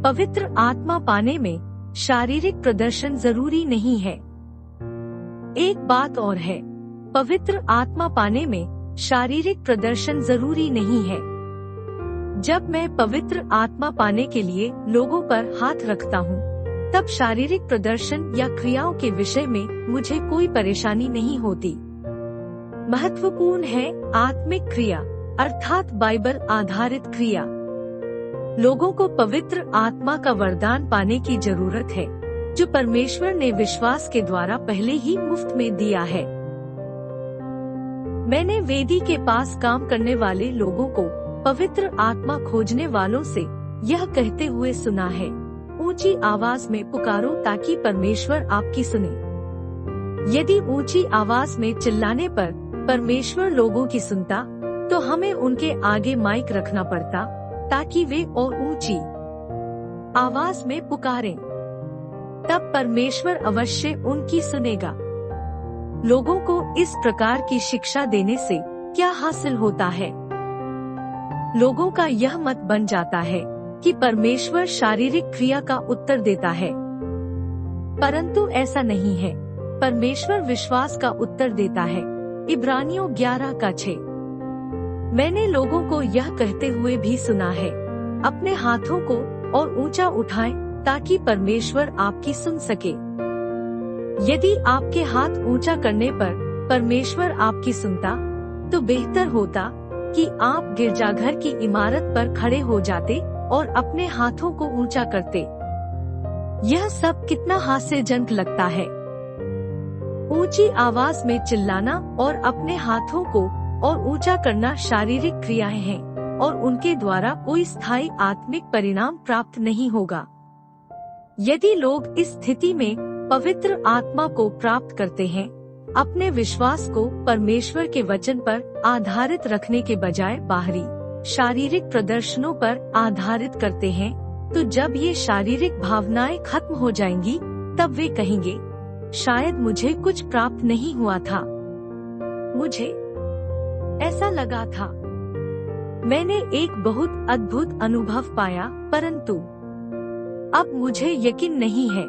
पवित्र आत्मा पाने में शारीरिक प्रदर्शन जरूरी नहीं है। एक बात और है, पवित्र आत्मा पाने में शारीरिक प्रदर्शन जरूरी नहीं है। जब मैं पवित्र आत्मा पाने के लिए लोगों पर हाथ रखता हूँ, तब शारीरिक प्रदर्शन या क्रियाओं के विषय में मुझे कोई परेशानी नहीं होती। महत्वपूर्ण है आत्मिक क्रिया, अर्थात बाइबल आधारित क्रिया। लोगों को पवित्र आत्मा का वरदान पाने की जरूरत है, जो परमेश्वर ने विश्वास के द्वारा पहले ही मुफ्त में दिया है। मैंने वेदी के पास काम करने वाले लोगों को पवित्र आत्मा खोजने वालों से यह कहते हुए सुना है, ऊंची आवाज में पुकारो ताकि परमेश्वर आपकी सुने। यदि ऊंची आवाज में चिल्लाने पर परमेश्वर लोगों की सुनता, तो हमें उनके आगे माइक रखना पड़ता ताकि वे और ऊंची आवाज में पुकारें। तब परमेश्वर अवश्य उनकी सुनेगा। लोगों को इस प्रकार की शिक्षा देने से क्या हासिल होता है? लोगों का यह मत बन जाता है कि परमेश्वर शारीरिक क्रिया का उत्तर देता है, परंतु ऐसा नहीं है। परमेश्वर विश्वास का उत्तर देता है। इब्रानियों 11:6। मैंने लोगों को यह कहते हुए भी सुना है, अपने हाथों को और ऊंचा उठाएं ताकि परमेश्वर आपकी सुन सके। यदि आपके हाथ ऊंचा करने पर परमेश्वर आपकी सुनता, तो बेहतर होता कि आप गिरजाघर की इमारत पर खड़े हो जाते और अपने हाथों को ऊंचा करते। यह सब कितना हास्यजनक लगता है। ऊंची आवाज में चिल्लाना और अपने हाथों को और ऊंचा करना शारीरिक क्रियाएं हैं और उनके द्वारा कोई स्थायी आत्मिक परिणाम प्राप्त नहीं होगा। यदि लोग इस स्थिति में पवित्र आत्मा को प्राप्त करते हैं, अपने विश्वास को परमेश्वर के वचन पर आधारित रखने के बजाय बाहरी शारीरिक प्रदर्शनों पर आधारित करते हैं, तो जब ये शारीरिक भावनाएं खत्म हो जाएंगी, तब वे कहेंगे, शायद मुझे कुछ प्राप्त नहीं हुआ था, मुझे ऐसा लगा था। मैंने एक बहुत अद्भुत अनुभव पाया, परंतु अब मुझे यकीन नहीं है।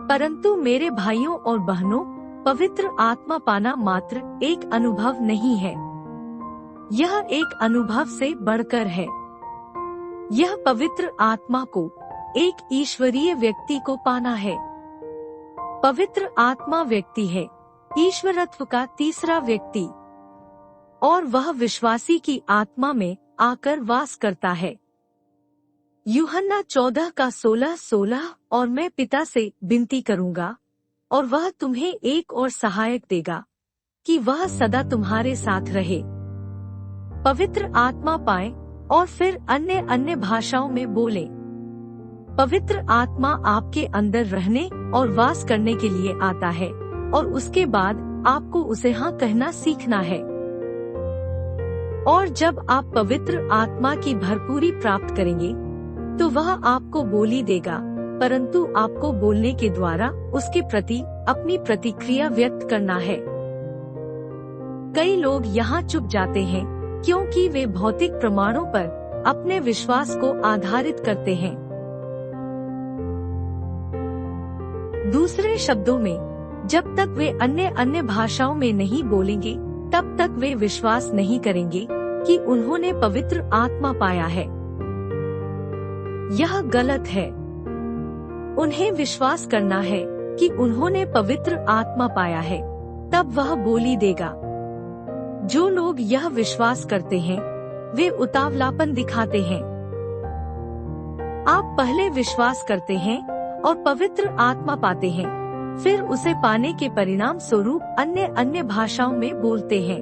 परंतु मेरे भाइयों और बहनों, पवित्र आत्मा पाना मात्र एक अनुभव नहीं है, यह एक अनुभव से बढ़कर है। यह पवित्र आत्मा को एक ईश्वरीय व्यक्ति को पाना है। पवित्र आत्मा व्यक्ति है, ईश्वरत्व का तीसरा व्यक्ति, और वह विश्वासी की आत्मा में आकर वास करता है। यूहन्ना 14:16। और मैं पिता से विनती करूंगा और वह तुम्हें एक और सहायक देगा कि वह सदा तुम्हारे साथ रहे। पवित्र आत्मा पाएं और फिर अन्य भाषाओं में बोलें। पवित्र आत्मा आपके अंदर रहने और वास करने के लिए आता है, और उसके बाद आपको उसे हाँ कहना सीखना है। और जब आप पवित्र आत्मा की भरपूरी प्राप्त करेंगे, तो वह आपको बोली देगा, परंतु आपको बोलने के द्वारा उसके प्रति अपनी प्रतिक्रिया व्यक्त करना है। कई लोग यहाँ चुप जाते हैं क्योंकि वे भौतिक प्रमाणों पर अपने विश्वास को आधारित करते हैं। दूसरे शब्दों में, जब तक वे अन्य भाषाओं में नहीं बोलेंगे, तब तक वे विश्वास नहीं करेंगे कि उन्होंने पवित्र आत्मा पाया है। यह गलत है। उन्हें विश्वास करना है कि उन्होंने पवित्र आत्मा पाया है, तब वह बोली देगा। जो लोग यह विश्वास करते हैं, वे उतावलापन दिखाते हैं। आप पहले विश्वास करते हैं और पवित्र आत्मा पाते हैं, फिर उसे पाने के परिणाम स्वरूप अन्य भाषाओं में बोलते हैं।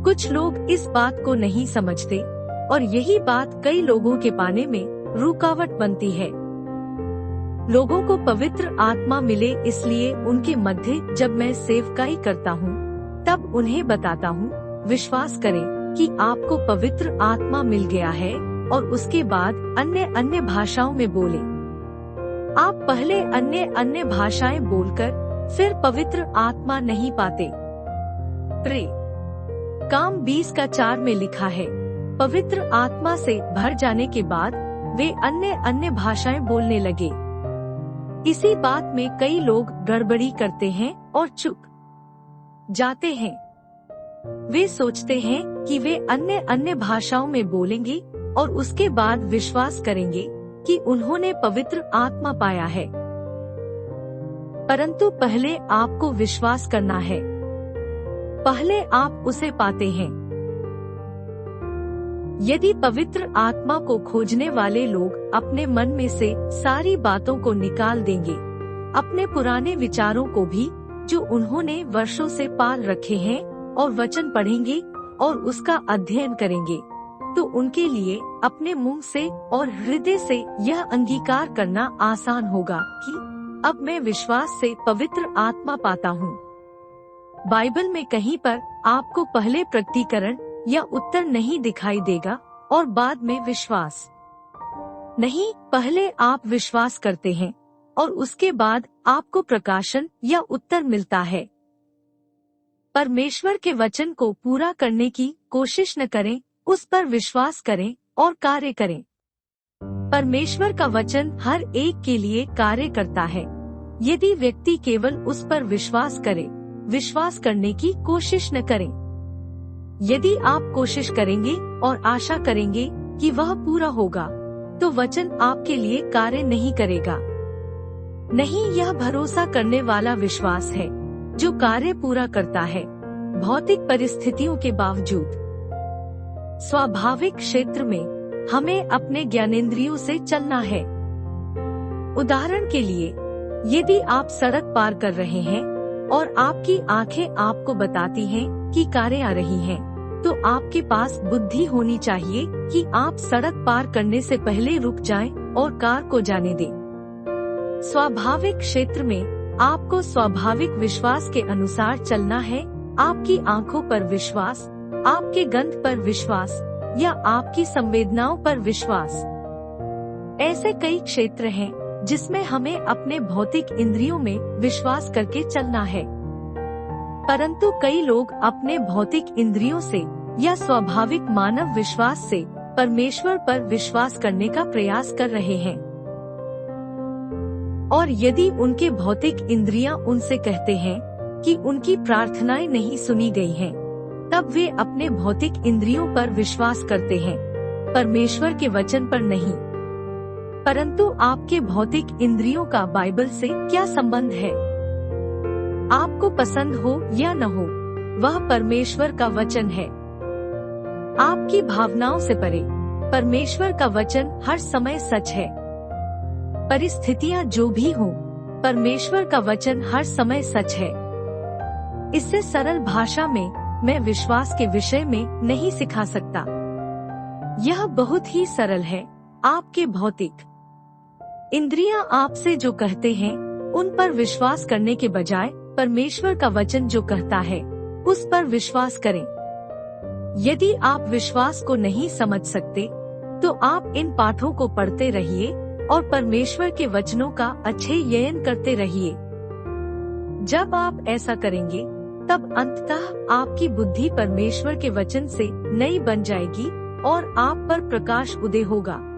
कुछ लोग इस बात को नहीं समझते, और यही बात कई लोगों के पाने में रुकावट बनती है। लोगों को पवित्र आत्मा मिले, इसलिए उनके मध्य जब मैं सेवकाई करता हूँ, तब उन्हें बताता हूँ, विश्वास करें कि आपको पवित्र आत्मा मिल गया है, और उसके बाद अन्य भाषाओं में बोलें। आप पहले अन्य भाषाएं बोलकर फिर पवित्र आत्मा नहीं पाते। प्रे काम 20:4 में लिखा है, पवित्र आत्मा से भर जाने के बाद वे अन्य अन्य भाषाएं बोलने लगे। इसी बात में कई लोग गड़बड़ी करते हैं और चुप जाते हैं। वे सोचते हैं कि वे अन्य अन्य भाषाओं में बोलेंगे और उसके बाद विश्वास करेंगे कि उन्होंने पवित्र आत्मा पाया है। परंतु पहले आपको विश्वास करना है, पहले आप उसे पाते हैं। यदि पवित्र आत्मा को खोजने वाले लोग अपने मन में से सारी बातों को निकाल देंगे, अपने पुराने विचारों को भी जो उन्होंने वर्षों से पाल रखे हैं, और वचन पढ़ेंगे और उसका अध्ययन करेंगे, तो उनके लिए अपने मुंह से और हृदय से यह अंगीकार करना आसान होगा कि अब मैं विश्वास से पवित्र आत्मा पाता हूँ। बाइबल में कहीं पर आपको पहले प्रकटीकरण या उत्तर नहीं दिखाई देगा और बाद में विश्वास नहीं, पहले आप विश्वास करते हैं और उसके बाद आपको प्रकाशन या उत्तर मिलता है। परमेश्वर के वचन को पूरा करने की कोशिश न करें, उस पर विश्वास करें और कार्य करें। परमेश्वर का वचन हर एक के लिए कार्य करता है, यदि व्यक्ति केवल उस पर विश्वास करे, विश्वास करने की कोशिश न करें। यदि आप कोशिश करेंगे और आशा करेंगे कि वह पूरा होगा, तो वचन आपके लिए कार्य नहीं करेगा। नहीं, यह भरोसा करने वाला विश्वास है जो कार्य पूरा करता है, भौतिक परिस्थितियों के बावजूद। स्वाभाविक क्षेत्र में हमें अपने ज्ञानेंद्रियों से चलना है। उदाहरण के लिए, यदि आप सड़क पार कर रहे हैं और आपकी आंखें आपको बताती हैं कि कारें आ रही हैं, तो आपके पास बुद्धि होनी चाहिए कि आप सड़क पार करने से पहले रुक जाएं और कार को जाने दें। स्वाभाविक क्षेत्र में आपको स्वाभाविक विश्वास के अनुसार चलना है। आपकी आंखों पर विश्वास, आपके गंध पर विश्वास या आपकी संवेदनाओं पर विश्वास। ऐसे कई क्षेत्र हैं जिसमें हमें अपने भौतिक इंद्रियों में विश्वास करके चलना है। परंतु कई लोग अपने भौतिक इंद्रियों से या स्वाभाविक मानव विश्वास से परमेश्वर पर विश्वास करने का प्रयास कर रहे हैं। और यदि उनके भौतिक इंद्रियां उनसे कहते हैं कि उनकी प्रार्थनाएं नहीं सुनी गई हैं, तब वे अपने भौतिक इंद्रियों पर विश्वास करते हैं, परमेश्वर के वचन पर नहीं। परंतु आपके भौतिक इंद्रियों का बाइबल से क्या संबंध है? आपको पसंद हो या न हो, वह परमेश्वर का वचन है। आपकी भावनाओं से परे परमेश्वर का वचन हर समय सच है। परिस्थितियां जो भी हों, परमेश्वर का वचन हर समय सच है। इससे सरल भाषा में मैं विश्वास के विषय में नहीं सिखा सकता। यह बहुत ही सरल है। आपके भौतिक इंद्रियां आपसे जो कहते हैं, उन पर विश्वास करने के बजाय परमेश्वर का वचन जो कहता है, उस पर विश्वास करें। यदि आप विश्वास को नहीं समझ सकते, तो आप इन पाठों को पढ़ते रहिए और परमेश्वर के वचनों का अध्ययन करते रहिए। जब आप ऐसा करेंगे, तब अंततः आपकी बुद्धि परमेश्वर के वचन से नई बन जाएगी और आप पर प्रकाश उदय होगा।